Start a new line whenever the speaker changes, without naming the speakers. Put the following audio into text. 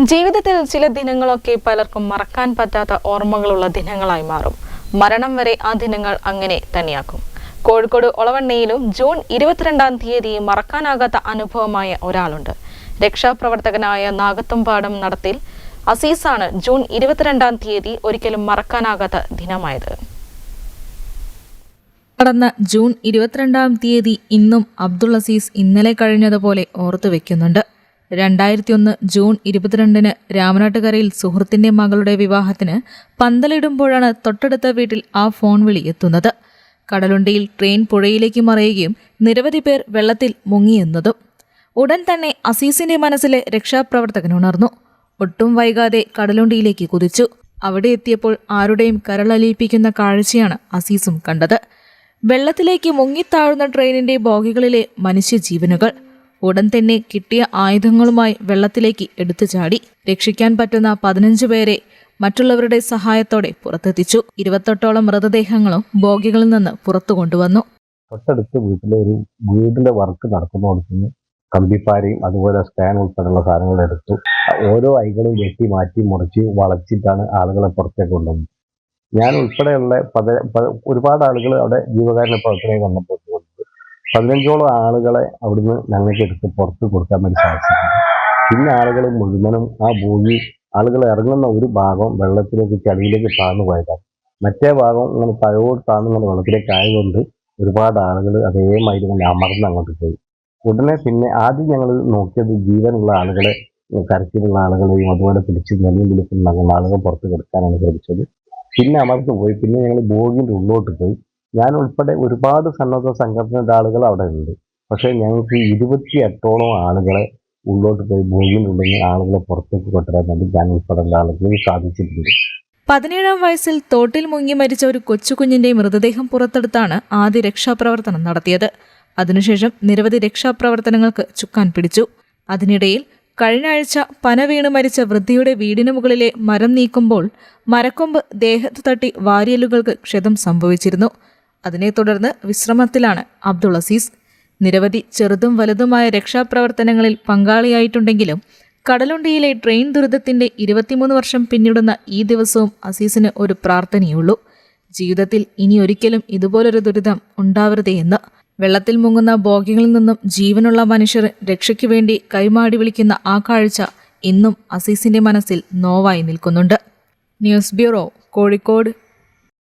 ജീവിതത്തിൽ ചില ദിനങ്ങളൊക്കെ പലർക്കും മറക്കാൻ പറ്റാത്ത ഓർമ്മകളുള്ള ദിനങ്ങളായി മാറും. മരണം വരെ ആ ദിനങ്ങൾ അങ്ങനെ തന്നെയാക്കും. കോഴിക്കോട് ഒളവണ്ണയിലും ജൂൺ 22-ാം തീയതി മറക്കാനാകാത്ത അനുഭവമായ ഒരാളുണ്ട്. രക്ഷാപ്രവർത്തകനായ നാഗത്തുംപാടം നടത്തിൽ അസീസാണ് ജൂൺ 22-ാം തീയതി ഒരിക്കലും മറക്കാനാകാത്ത ദിനമായത്.
കടന്ന ജൂൺ 22-ാം തീയതി ഇന്നും അബ്ദുൾ അസീസ് ഇന്നലെ കഴിഞ്ഞതുപോലെ ഓർത്തുവെക്കുന്നുണ്ട്. 2001 ജൂൺ 22-ന് രാമനാട്ടുകരയിൽ സുഹൃത്തിന്റെ മകളുടെ വിവാഹത്തിന് പന്തലിടുമ്പോഴാണ് തൊട്ടടുത്ത വീട്ടിൽ ആ ഫോൺ വിളി എത്തുന്നത്. കടലുണ്ടിയിൽ ട്രെയിൻ പുഴയിലേക്ക് മറിയുകയും നിരവധി പേർ വെള്ളത്തിൽ മുങ്ങിയെന്നതും. ഉടൻ തന്നെ അസീസിന്റെ മനസ്സിലെ രക്ഷാപ്രവർത്തകൻ ഉണർന്നു. ഒട്ടും വൈകാതെ കടലുണ്ടിയിലേക്ക് കുതിച്ചു. അവിടെ എത്തിയപ്പോൾ ആരുടെയും കരളലിയിപ്പിക്കുന്ന കാഴ്ചയാണ് അസീസും കണ്ടത്. വെള്ളത്തിലേക്ക് മുങ്ങിത്താഴുന്ന ട്രെയിനിന്റെ ബോഗികളിലെ മനുഷ്യജീവനുകൾ. ഉടൻ തന്നെ കിട്ടിയ ആയുധങ്ങളുമായി വെള്ളത്തിലേക്ക് എടുത്തു ചാടി. രക്ഷിക്കാൻ പറ്റുന്ന 15 പേരെ മറ്റുള്ളവരുടെ സഹായത്തോടെ പുറത്തെത്തിച്ചു. 28ഓളം മൃതദേഹങ്ങളും ബോഗികളിൽ നിന്ന് പുറത്തു കൊണ്ടുവന്നു.
തൊട്ടടുത്ത് വീടിന്റെ വർക്ക് നടക്കുന്നതോടൊപ്പം കമ്പിപ്പാരയും അതുപോലെ സ്കാൻ ഉൾപ്പെടെയുള്ള സാധനങ്ങൾ എടുത്തു. ഓരോ ഐകളും വെട്ടി മാറ്റി മുറിച്ച് വളച്ചിട്ടാണ് ആളുകളെ പുറത്തേക്ക് കൊണ്ടുവന്നത്. ഞാൻ ഉൾപ്പെടെയുള്ള ഒരുപാട് ആളുകൾ അവിടെ ജീവകാരുണ്യ പ്രവർത്തനമായി വന്നപ്പോൾ 15ഓളം ആളുകളെ അവിടുന്ന് ഞങ്ങൾക്ക് എടുത്ത് പുറത്ത് കൊടുക്കാൻ വേണ്ടി സാധിച്ചിട്ടുണ്ട്. പിന്നെ ആളുകൾ മുഴുവനും ആ ഭൂമി ആളുകൾ ഇറങ്ങുന്ന ഒരു ഭാഗം വെള്ളത്തിലേക്ക് ചളിയിലേക്ക് താഴ്ന്നു പോയതാണ്. മറ്റേ ഭാഗം ഇങ്ങനെ പഴയോട് താഴ്ന്നിങ്ങനെ വെള്ളത്തിലേക്ക് ആയതുകൊണ്ട് ഒരുപാട് ആളുകൾ അതേമാതിരി തന്നെ അമർന്ന് അങ്ങോട്ട് പോയി. ഉടനെ പിന്നെ ആദ്യം ഞങ്ങൾ നോക്കിയത് ജീവനുള്ള ആളുകളെ, കരച്ചിലുള്ള ആളുകളെയും അതുപോലെ പിടിച്ച് നെല്ലും വിളിക്കുന്ന ആളുകൾ പുറത്ത് കിടക്കാനാണ് ശ്രമിച്ചത്. പിന്നെ അമർന്നു പോയി. പിന്നെ ഞങ്ങൾ ബോഗിൻ്റെ ഉള്ളോട്ട് പോയി. ഞാൻ ഉൾപ്പെടെ ഒരുപാട് സന്നദ്ധ സംഘടനയുടെ ആളുകൾ അവിടെ ഉണ്ട്. പക്ഷേ ഞങ്ങൾക്ക് 28ഓളം ആളുകളെ ഉള്ളോട്ട് പോയി ബോഗിൻ്റെ ഉള്ളിൽ നിന്ന് ആളുകളെ പുറത്തേക്ക് കൊണ്ടുവരാൻ വേണ്ടി ഞാൻ ഉൾപ്പെടെയുള്ള ആളുകൾ സാധിച്ചിട്ടുണ്ട്.
17-ാം വയസ്സിൽ തോട്ടിൽ മുങ്ങി മരിച്ച ഒരു കൊച്ചുകുഞ്ഞിന്റെ മൃതദേഹം പുറത്തെടുത്താണ് ആദ്യ രക്ഷാപ്രവർത്തനം നടത്തിയത്. അതിനുശേഷം നിരവധി രക്ഷാപ്രവർത്തനങ്ങൾക്ക് ചുക്കാൻ പിടിച്ചു. അതിനിടയിൽ കഴിഞ്ഞ ആഴ്ച പന വീണ് മരിച്ച വൃദ്ധയുടെ വീടിനു മുകളിലെ മരം നീക്കുമ്പോൾ മരക്കൊമ്പ് ദേഹത്ത് തട്ടി വാരിയലുകൾക്ക് ക്ഷതം സംഭവിച്ചിരുന്നു. അതിനെ തുടർന്ന് വിശ്രമത്തിലാണ് അബ്ദുൾ അസീസ്. നിരവധി ചെറുതും വലുതുമായ രക്ഷാപ്രവർത്തനങ്ങളിൽ പങ്കാളിയായിട്ടുണ്ടെങ്കിലും കടലുണ്ടിയിലെ ട്രെയിൻ ദുരിതത്തിന്റെ 23 വർഷം പിന്നിടുന്ന ഈ ദിവസവും അസീസിന് ഒരു പ്രാർത്ഥനയുള്ളൂ. ജീവിതത്തിൽ ഇനി ഒരിക്കലും ഇതുപോലൊരു ദുരിതം ഉണ്ടാവരുതേ എന്ന്. വെള്ളത്തിൽ മുങ്ങുന്ന ബോഗികളിൽ നിന്നും ജീവനുള്ള മനുഷ്യർ രക്ഷയ്ക്കു വേണ്ടി കൈമാടി വിളിക്കുന്ന ആ കാഴ്ച ഇന്നും അസീസിന്റെ മനസ്സിൽ നോവായി നിൽക്കുന്നുണ്ട്. News bureau, Kozhikode.